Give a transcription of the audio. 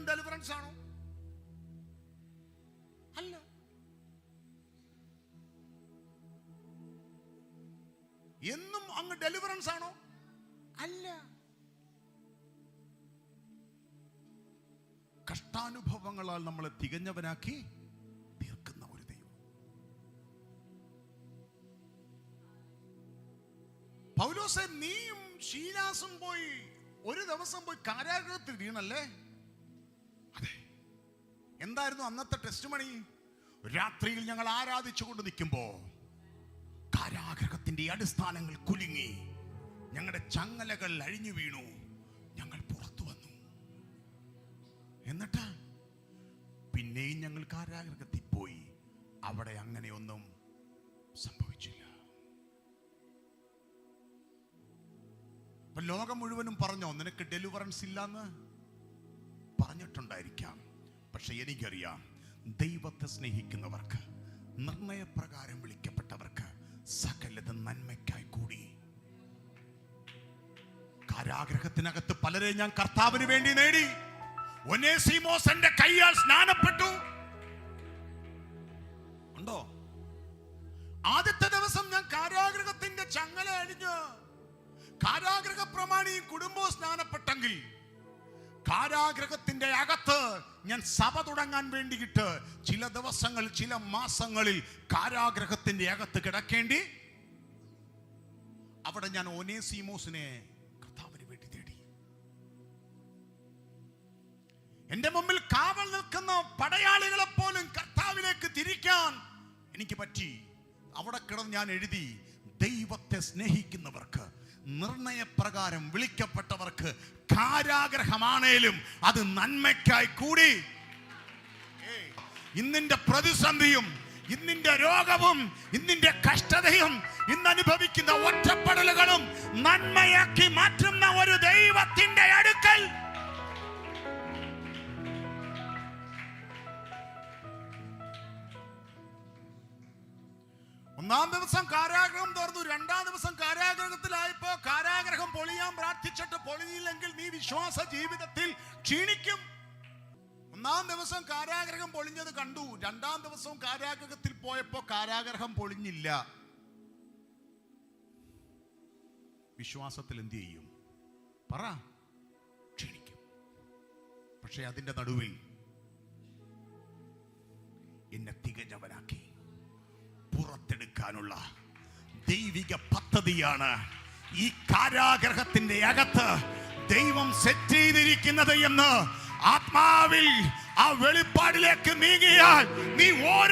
എന്നും ഡെലിവറൻസ് ആണോ? അല്ല. എന്നും അങ്ങ് ഡെലിവറൻസ് ആണോ? അല്ല. കഷ്ടാനുഭവങ്ങളാൽ നമ്മളെ തികഞ്ഞവനാക്കി തീർക്കുന്ന ഒരു ദൈവം. പൗലോസേ, നീയും ശീലാസും പോയി ഒരു ദിവസം പോയി കാരാഗൃഹത്തിൽ വീണല്ലേ? അതെ. എന്തായിരുന്നു അന്നത്തെ ടെസ്റ്റ് മണി? രാത്രിയിൽ ഞങ്ങൾ ആരാധിച്ചുകൊണ്ട് നിൽക്കുമ്പോ കാരാഗൃഹത്തിന്റെ അടിസ്ഥാനങ്ങൾ കുലുങ്ങി, ഞങ്ങളുടെ ചങ്ങലകൾ അഴിഞ്ഞു വീണു, ഞങ്ങൾ പുറത്തു വന്നു. എന്നിട്ട് പിന്നെയും ഞങ്ങൾ കാരാഗൃഹത്തിൽ പോയി. അവിടെ അങ്ങനെയൊന്നും സംഭവിച്ചില്ല. അപ്പൊ ലോകം മുഴുവനും പറഞ്ഞോ നിനക്ക് ഡെലിവറൻസ് ഇല്ലെന്ന്? പറഞ്ഞിട്ടുണ്ടായിരിക്കാം. പക്ഷെ എനിക്കറിയാം, ദൈവത്തെ സ്നേഹിക്കുന്നവർക്ക്, നിർണയപ്രകാരം വിളിക്കപ്പെട്ടവർക്ക് സകലതും നന്മയ്ക്കായി കൂടി. കാരാഗൃഹത്തിനകത്ത് പലരെ ഞാൻ കർത്താവിന് വേണ്ടി നേടി. ഒനേസിമോസ് എന്റെ കൈയാൽ സ്നാനപ്പെട്ടു. ഉണ്ടോ? ആദ്യത്തെ ദിവസം ഞാൻ കാരാഗൃഹത്തിന്റെ ചങ്ങല അഴിഞ്ഞ് കാരാഗൃഹ പ്രമാണിയും കുടുംബവും സ്നാനപ്പെട്ടെങ്കിൽ, കാരാഗൃഹത്തിന്റെ അകത്ത് ഞാൻ സഭ തുടങ്ങാൻ വേണ്ടിയിട്ട് ചില ദിവസങ്ങൾ, ചില മാസങ്ങളിൽ കാരാഗൃഹത്തിന്റെ അകത്ത് കിടക്കേണ്ടി. അവിടെ ഞാൻ ഒനേസിമോസിനെ കർത്താവിന് വേണ്ടി തേടി. എന്റെ മുമ്പിൽ കാവൽ നിൽക്കുന്ന പടയാളികളെ പോലും കർത്താവിലേക്ക് തിരിക്കാൻ എനിക്ക് പറ്റി. അവിടെ കിടന്ന് ഞാൻ എഴുതി, ദൈവത്തെ സ്നേഹിക്കുന്നവർക്ക്, നിർണയപ്രകാരം വിളിക്കപ്പെട്ടവർക്ക് കാരാഗ്രഹമാണേലും അത് നന്മയ്ക്കായി കൂടി. ഇന്നിന്റെ പ്രതിസന്ധിയും, ഇന്നിന്റെ രോഗവും, ഇന്നിന്റെ കഷ്ടതയും, ഇന്ന് അനുഭവിക്കുന്ന ഒറ്റപ്പെടലുകളും നന്മയാക്കി മാറ്റുന്ന ഒരു ദൈവത്തിന്റെ അടുക്കൽ ഒന്നാം ദിവസം കാരാഗ്രഹം തുറന്നു. രണ്ടാം ദിവസം കാരാഗ്രഹത്തിലായപ്പോ കാരാഗ്രഹം പൊളിയാൻ പ്രാർത്ഥിച്ചിട്ട് പൊളിഞ്ഞില്ലെങ്കിൽ നീ വിശ്വാസ ജീവിതത്തിൽ ക്ഷീണിക്കും. ഒന്നാം ദിവസം കാരാഗ്രഹം പൊളിഞ്ഞത് കണ്ടു. രണ്ടാം ദിവസവും കാരാഗ്രഹത്തിൽ പോയപ്പോ കാരാഗ്രഹം പൊളിഞ്ഞില്ല. വിശ്വാസത്തിൽ എന്ത് ചെയ്യും? പറ. ക്ഷീണിക്കും. പക്ഷെ അതിന്റെ നടുവിൽ എന്നെ തികഞ്ഞവനാക്കി പുറത്തെടുക്കാനുള്ള ദൈവിക പദ്ധതിയാണ് ഈ കാരാഗ്രഹത്തിന്റെ അകത്ത് ദൈവം സെറ്റ് ചെയ്തിരിക്കുന്നത് എന്ന് ആത്മാവിൽ ആ വെളിപ്പാടിലേക്ക് നീങ്ങിയാൽ നീ ഓരോ